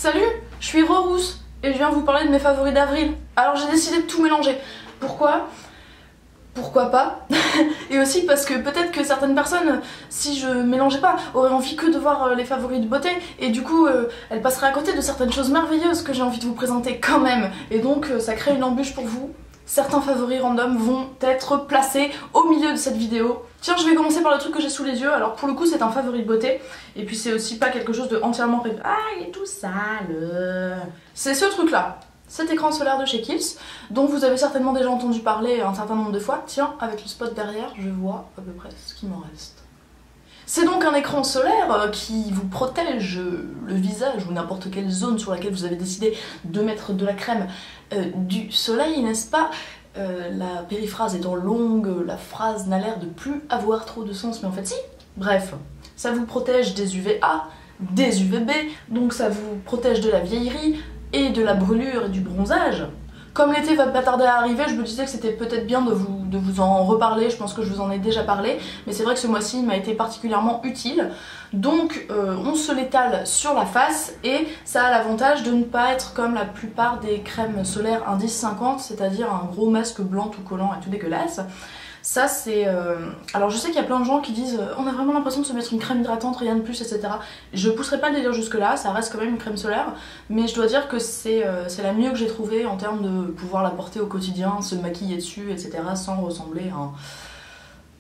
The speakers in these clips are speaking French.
Salut, je suis Rousse et je viens vous parler de mes favoris d'avril. Alors j'ai décidé de tout mélanger. Pourquoi pas. Et aussi parce que peut-être que certaines personnes, si je mélangeais pas, auraient envie que de voir les favoris de beauté et du coup elles passeraient à côté de certaines choses merveilleuses que j'ai envie de vous présenter quand même. Et donc ça crée une embûche pour vous. Certains favoris random vont être placés au milieu de cette vidéo. Tiens, je vais commencer par le truc que j'ai sous les yeux. Alors pour le coup c'est un favori de beauté. Et puis c'est aussi pas quelque chose de entièrement... Ah, il est tout sale. C'est ce truc là. Cet écran solaire de chez Kiehl's, dont vous avez certainement déjà entendu parler un certain nombre de fois. Tiens, avec le spot derrière, je vois à peu près ce qui m'en reste. C'est donc un écran solaire qui vous protège le visage ou n'importe quelle zone sur laquelle vous avez décidé de mettre de la crème du soleil, n'est-ce pas? La périphrase étant longue, la phrase n'a l'air de plus avoir trop de sens, mais en fait si. Bref, ça vous protège des UVA, des UVB, donc ça vous protège de la vieillerie, et de la brûlure et du bronzage. Comme l'été va pas tarder à arriver, je me disais que c'était peut-être bien de vous en reparler, je pense que je vous en ai déjà parlé, mais c'est vrai que ce mois-ci m'a été particulièrement utile. Donc on se l'étale sur la face et ça a l'avantage de ne pas être comme la plupart des crèmes solaires indice 50, c'est-à-dire un gros masque blanc tout collant et tout dégueulasse. Ça c'est... Alors je sais qu'il y a plein de gens qui disent on a vraiment l'impression de se mettre une crème hydratante, rien de plus, etc. Je pousserai pas le délire jusque là, ça reste quand même une crème solaire, mais je dois dire que c'est la mieux que j'ai trouvée en termes de pouvoir la porter au quotidien, se maquiller dessus, etc. sans ressembler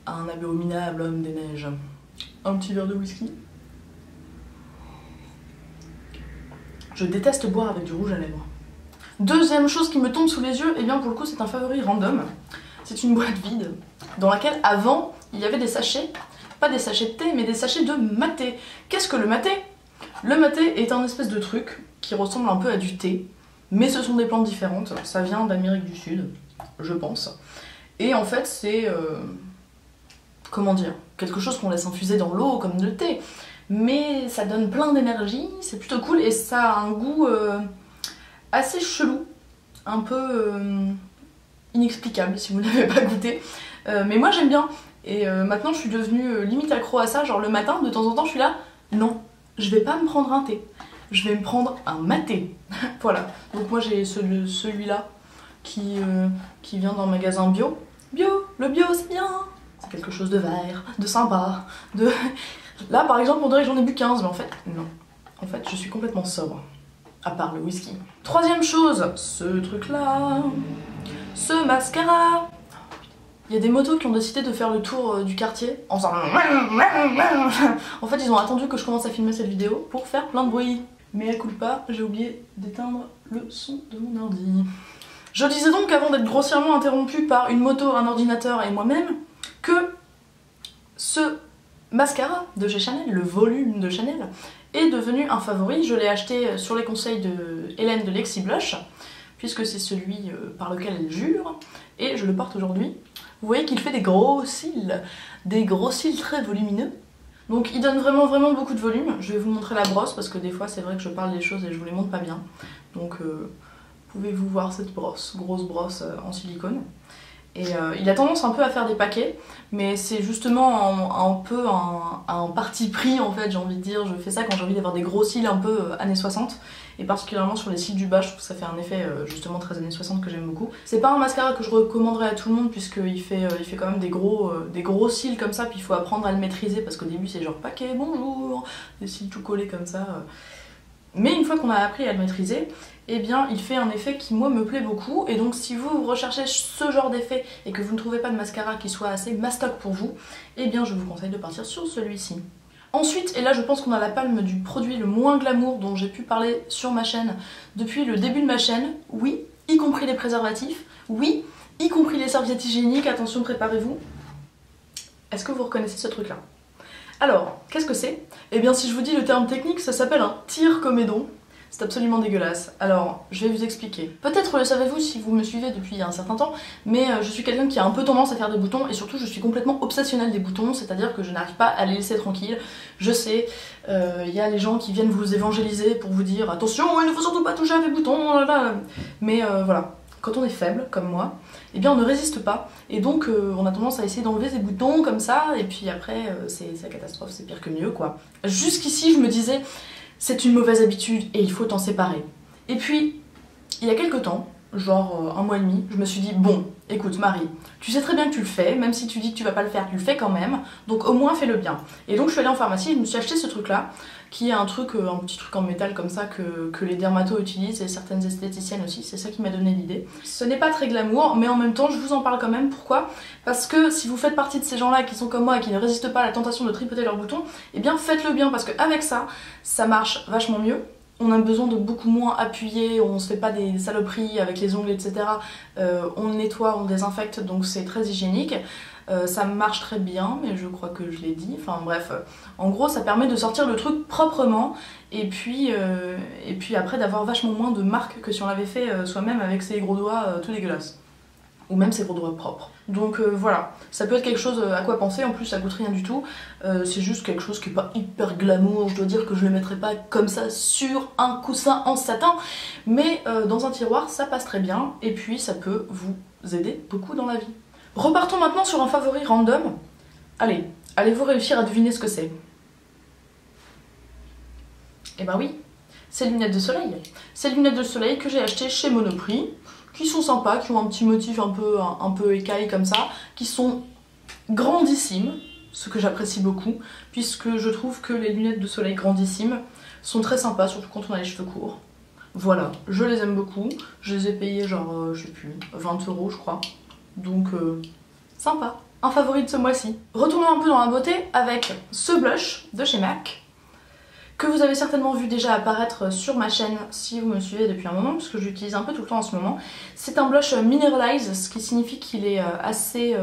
à un abominable homme des neiges. Un petit verre de whisky. Je déteste boire avec du rouge à lèvres. Deuxième chose qui me tombe sous les yeux, et bien pour le coup c'est un favori random. C'est une boîte vide dans laquelle avant il y avait des sachets, pas des sachets de thé mais des sachets de maté. Qu'est-ce que le maté? Le maté est un espèce de truc qui ressemble un peu à du thé, mais ce sont des plantes différentes, ça vient d'Amérique du Sud, je pense. Et en fait c'est, comment dire, quelque chose qu'on laisse infuser dans l'eau comme le thé, mais ça donne plein d'énergie, c'est plutôt cool et ça a un goût assez chelou, un peu... inexplicable si vous n'avez pas goûté, mais moi j'aime bien et maintenant je suis devenue limite accro à ça, genre le matin de temps en temps je suis là, non, je vais pas me prendre un thé, je vais me prendre un maté. Voilà, donc moi j'ai celui-là qui vient d'un magasin bio. Le bio c'est bien, c'est quelque chose de vert, de sympa, de... Là par exemple on dirait que j'en ai bu 15 mais en fait non, en fait je suis complètement sobre, à part le whisky. Troisième chose, ce truc là, ce mascara. Il y a des motos qui ont décidé de faire le tour du quartier en faisant... En fait ils ont attendu que je commence à filmer cette vidéo pour faire plein de bruit. Mais à coup de pas, j'ai oublié d'éteindre le son de mon ordi. Je disais donc avant d'être grossièrement interrompue par une moto, un ordinateur et moi-même, que ce mascara de chez Chanel, le volume de Chanel, est devenu un favori. Je l'ai acheté sur les conseils de Hélène de Lexi Blush, puisque c'est celui par lequel elle jure, et je le porte aujourd'hui. Vous voyez qu'il fait des gros cils très volumineux. Donc il donne vraiment beaucoup de volume. Je vais vous montrer la brosse, parce que des fois c'est vrai que je parle des choses et je vous les montre pas bien. Donc pouvez-vous voir cette brosse, grosse brosse en silicone. Et il a tendance un peu à faire des paquets, mais c'est justement un peu un parti pris en fait, j'ai envie de dire. Je fais ça quand j'ai envie d'avoir des gros cils un peu années 60, et particulièrement sur les cils du bas, je trouve que ça fait un effet justement très années 60 que j'aime beaucoup. C'est pas un mascara que je recommanderais à tout le monde, puisqu'il fait quand même des gros cils comme ça, puis il faut apprendre à le maîtriser, parce qu'au début c'est genre paquet, bonjour, des cils tout collés comme ça. Mais une fois qu'on a appris à le maîtriser, eh bien il fait un effet qui moi me plaît beaucoup, et donc si vous recherchez ce genre d'effet et que vous ne trouvez pas de mascara qui soit assez mastoc pour vous, eh bien je vous conseille de partir sur celui-ci. Ensuite, et là je pense qu'on a la palme du produit le moins glamour dont j'ai pu parler sur ma chaîne depuis le début de ma chaîne, oui, y compris les préservatifs, oui, y compris les serviettes hygiéniques, attention préparez-vous. Est-ce que vous reconnaissez ce truc là? Alors, qu'est-ce que c'est? Eh bien si je vous dis le terme technique, ça s'appelle un tire-comédon. C'est absolument dégueulasse. Alors, je vais vous expliquer. Peut-être le savez-vous si vous me suivez depuis un certain temps, mais je suis quelqu'un qui a un peu tendance à faire des boutons, et surtout je suis complètement obsessionnelle des boutons, c'est-à-dire que je n'arrive pas à les laisser tranquilles. Je sais, il y a les gens qui viennent vous évangéliser pour vous dire « Attention, il ne faut surtout pas toucher à mes boutons !» Mais voilà, quand on est faible, comme moi, eh bien on ne résiste pas, et donc on a tendance à essayer d'enlever ces boutons comme ça, et puis après c'est la catastrophe, c'est pire que mieux quoi. Jusqu'ici je me disais... c'est une mauvaise habitude et il faut t'en séparer. Et puis, il y a quelques temps, genre un mois et demi, je me suis dit, bon, écoute Marie, tu sais très bien que tu le fais, même si tu dis que tu vas pas le faire, tu le fais quand même, donc au moins fais-le bien. Et donc je suis allée en pharmacie et je me suis acheté ce truc-là, qui est un petit truc en métal comme ça que les dermatos utilisent et certaines esthéticiennes aussi, c'est ça qui m'a donné l'idée. Ce n'est pas très glamour, mais en même temps je vous en parle quand même, pourquoi? Parce que si vous faites partie de ces gens-là qui sont comme moi et qui ne résistent pas à la tentation de tripoter leurs boutons, eh bien faites-le bien, parce qu'avec ça, ça marche vachement mieux. On a besoin de beaucoup moins appuyer, on se fait pas des saloperies avec les ongles, etc. On nettoie, on désinfecte, donc c'est très hygiénique. Ça marche très bien, mais je crois que je l'ai dit. Enfin bref, en gros ça permet de sortir le truc proprement et puis après d'avoir vachement moins de marques que si on l'avait fait soi-même avec ses gros doigts tout dégueulasses. Ou même ses gros doigts propres. Donc voilà, ça peut être quelque chose à quoi penser, en plus ça coûte rien du tout. C'est juste quelque chose qui est pas hyper glamour, je dois dire que je le mettrai pas comme ça sur un coussin en satin, mais dans un tiroir ça passe très bien, et puis ça peut vous aider beaucoup dans la vie. Repartons maintenant sur un favori random. Allez, allez-vous réussir à deviner ce que c'est? Eh ben oui, c'est lunettes de soleil. C'est lunettes de soleil que j'ai achetées chez Monoprix, qui sont sympas, qui ont un petit motif un peu écaille comme ça, qui sont grandissimes, ce que j'apprécie beaucoup, puisque je trouve que les lunettes de soleil grandissimes sont très sympas, surtout quand on a les cheveux courts. Voilà, je les aime beaucoup, je les ai payées genre, je sais plus, 20 € je crois, donc sympa, un favori de ce mois-ci. Retournons un peu dans la beauté avec ce blush de chez MAC, que vous avez certainement vu déjà apparaître sur ma chaîne si vous me suivez depuis un moment, puisque je l'utilise un peu tout le temps en ce moment. C'est un blush Mineralize, ce qui signifie qu'il est assez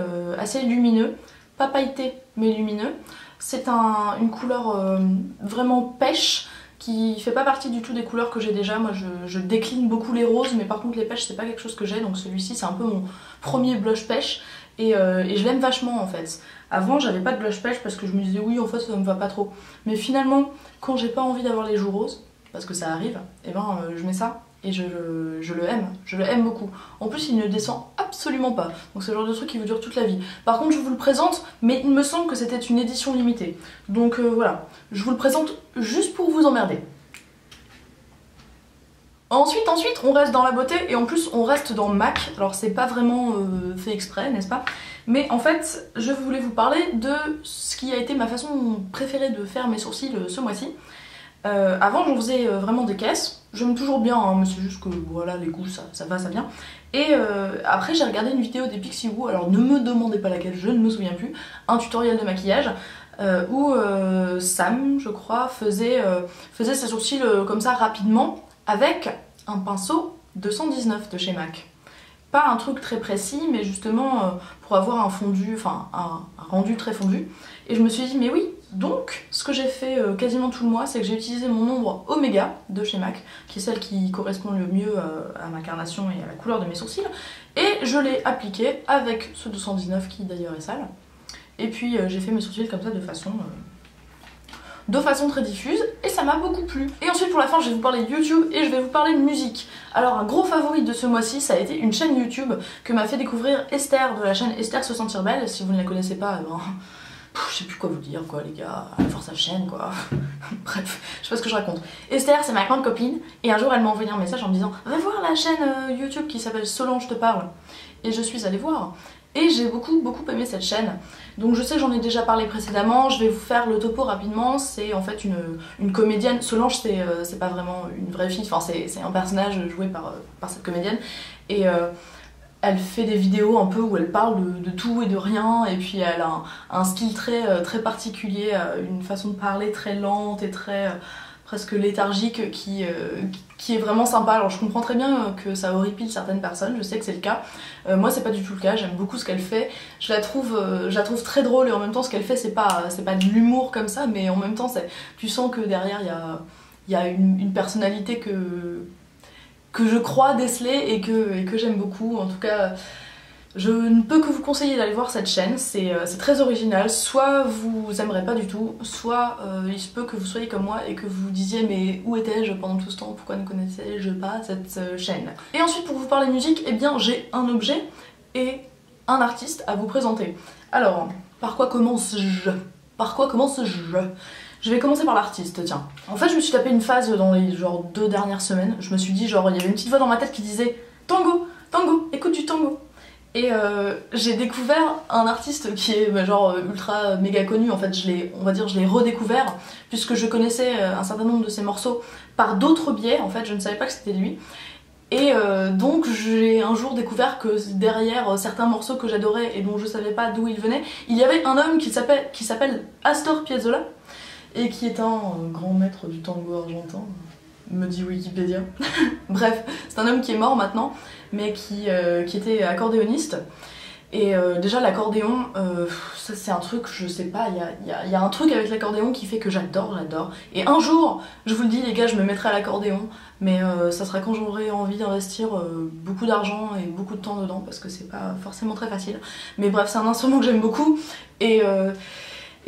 lumineux, pas pailleté mais lumineux. C'est une couleur vraiment pêche, qui fait pas partie du tout des couleurs que j'ai déjà. Moi je décline beaucoup les roses, mais par contre les pêches c'est pas quelque chose que j'ai, donc celui-ci c'est un peu mon premier blush pêche. Et je l'aime vachement en fait. Avant j'avais pas de blush pêche parce que je me disais oui en fait ça me va pas trop. Mais finalement quand j'ai pas envie d'avoir les joues roses, parce que ça arrive, et ben je mets ça et je le aime beaucoup. En plus il ne descend absolument pas, donc c'est le genre de truc qui vous dure toute la vie. Par contre je vous le présente, mais il me semble que c'était une édition limitée. Donc voilà, je vous le présente juste pour vous emmerder. Ensuite, on reste dans la beauté et en plus on reste dans MAC. Alors c'est pas vraiment fait exprès, n'est-ce pas? Mais en fait, je voulais vous parler de ce qui a été ma façon préférée de faire mes sourcils ce mois-ci. Avant j'en faisais vraiment des caisses, j'aime toujours bien, hein, mais c'est juste que voilà, les goûts ça va, ça vient. Et après j'ai regardé une vidéo des Pixiwoo, alors ne me demandez pas laquelle, je ne me souviens plus, un tutoriel de maquillage où Sam, je crois, faisait ses sourcils comme ça rapidement, avec un pinceau 219 de chez MAC. Pas un truc très précis, mais justement pour avoir un fondu, enfin un rendu très fondu. Et je me suis dit, mais oui, donc ce que j'ai fait quasiment tout le mois, c'est que j'ai utilisé mon ombre Omega de chez MAC, qui est celle qui correspond le mieux à ma carnation et à la couleur de mes sourcils. Et je l'ai appliqué avec ce 219 qui d'ailleurs est sale. Et puis j'ai fait mes sourcils comme ça de façon très diffuse, et ça m'a beaucoup plu. Et ensuite pour la fin je vais vous parler de YouTube et je vais vous parler de musique. Alors un gros favori de ce mois-ci, ça a été une chaîne YouTube que m'a fait découvrir Esther de la chaîne Esther se sentir belle. Si vous ne la connaissez pas, ben, je sais plus quoi vous dire quoi les gars, à force sa chaîne quoi. Bref, je sais pas ce que je raconte. Esther c'est ma grande copine et un jour elle m'a envoyé un message en me disant va voir la chaîne YouTube qui s'appelle Solange te parle. Et je suis allée voir. Et j'ai beaucoup aimé cette chaîne. Donc je sais que j'en ai déjà parlé précédemment, je vais vous faire le topo rapidement. C'est en fait une comédienne. Solange c'est pas vraiment une vraie fille, enfin c'est un personnage joué par cette comédienne. Et elle fait des vidéos un peu où elle parle de tout et de rien. Et puis elle a un style très particulier, une façon de parler très lente et très presque léthargique qui est vraiment sympa. Alors je comprends très bien que ça horripile certaines personnes, je sais que c'est le cas. Moi c'est pas du tout le cas, j'aime beaucoup ce qu'elle fait. Je la trouve très drôle et en même temps ce qu'elle fait c'est pas de l'humour comme ça, mais en même temps tu sens que derrière il y a une personnalité que je crois déceler et que j'aime beaucoup. En tout cas je ne peux que vous conseiller d'aller voir cette chaîne, c'est très original. Soit vous aimerez pas du tout, soit il se peut que vous soyez comme moi et que vous vous disiez mais où étais-je pendant tout ce temps, pourquoi ne connaissais-je pas cette chaîne. Et ensuite pour vous parler musique, eh bien j'ai un objet et un artiste à vous présenter. Alors, par quoi commence-je? Je vais commencer par l'artiste, tiens. En fait, je me suis tapé une phase dans les genre 2 dernières semaines. Je me suis dit, genre, il y avait une petite voix dans ma tête qui disait tango, tango, écoute du tango. Et j'ai découvert un artiste qui est genre ultra méga connu. En fait, on va dire, je l'ai redécouvert puisque je connaissais un certain nombre de ses morceaux par d'autres biais. En fait, je ne savais pas que c'était lui. Et donc j'ai un jour découvert que derrière certains morceaux que j'adorais et dont je savais pas d'où ils venaient, il y avait un homme qui s'appelle Astor Piazzolla et qui est un grand maître du tango argentin, me dit Wikipédia. Bref, c'est un homme qui est mort maintenant, mais qui était accordéoniste. Et déjà l'accordéon, ça c'est un truc, je sais pas, il y a un truc avec l'accordéon qui fait que j'adore. Et un jour, je vous le dis les gars, je me mettrai à l'accordéon, mais ça sera quand j'aurai envie d'investir beaucoup d'argent et beaucoup de temps dedans, parce que c'est pas forcément très facile. Mais bref, c'est un instrument que j'aime beaucoup, et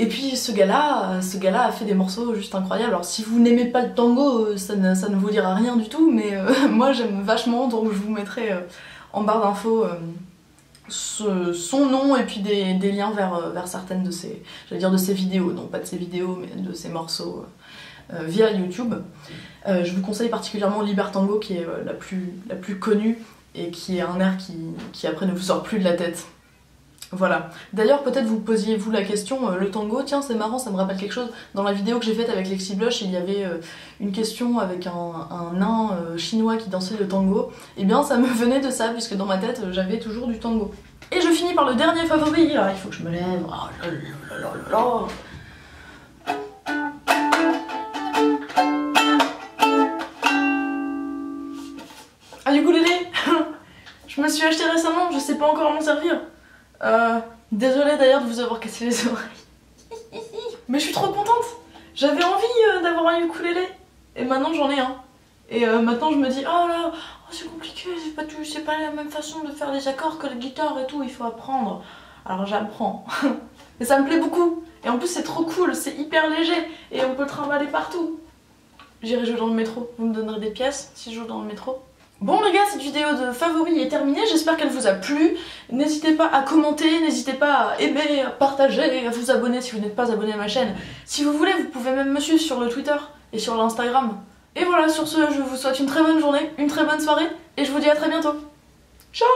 puis ce gars-là a fait des morceaux juste incroyables. Alors si vous n'aimez pas le tango, ça ne vous dira rien du tout, mais moi j'aime vachement, donc je vous mettrai en barre d'infos son nom et puis des liens vers certaines de ses, j'allais dire de ses vidéos, non pas de ses vidéos mais de ses morceaux via YouTube. Je vous conseille particulièrement Libertango qui est la plus connue et qui est un air qui après ne vous sort plus de la tête. Voilà. D'ailleurs, peut-être vous posiez-vous la question, le tango, tiens c'est marrant, ça me rappelle quelque chose. Dans la vidéo que j'ai faite avec Lexi Blush, il y avait une question avec un nain chinois qui dansait le tango. Et bien ça me venait de ça, puisque dans ma tête, j'avais toujours du tango. Et je finis par le dernier favori, là, il faut que je me lève. Oh là là là là là. Ah du ukulélé. Je me suis acheté récemment, je sais pas encore m'en servir. Désolée d'ailleurs de vous avoir cassé les oreilles. Mais je suis trop contente. J'avais envie d'avoir un ukulélé. Et maintenant j'en ai un. Et maintenant je me dis, oh là, oh, c'est compliqué, c'est pas la même façon de faire les accords que la guitare et tout, il faut apprendre. Alors j'apprends. Mais ça me plaît beaucoup. Et en plus c'est trop cool, c'est hyper léger. Et on peut le trimballer partout. J'irai jouer dans le métro. Vous me donnerez des pièces si je joue dans le métro? Bon les gars, cette vidéo de favoris est terminée, j'espère qu'elle vous a plu. N'hésitez pas à commenter, n'hésitez pas à aimer, à partager, à vous abonner si vous n'êtes pas abonné à ma chaîne. Si vous voulez, vous pouvez même me suivre sur le Twitter et sur l'Instagram. Et voilà, sur ce, je vous souhaite une très bonne journée, une très bonne soirée, et je vous dis à très bientôt. Ciao!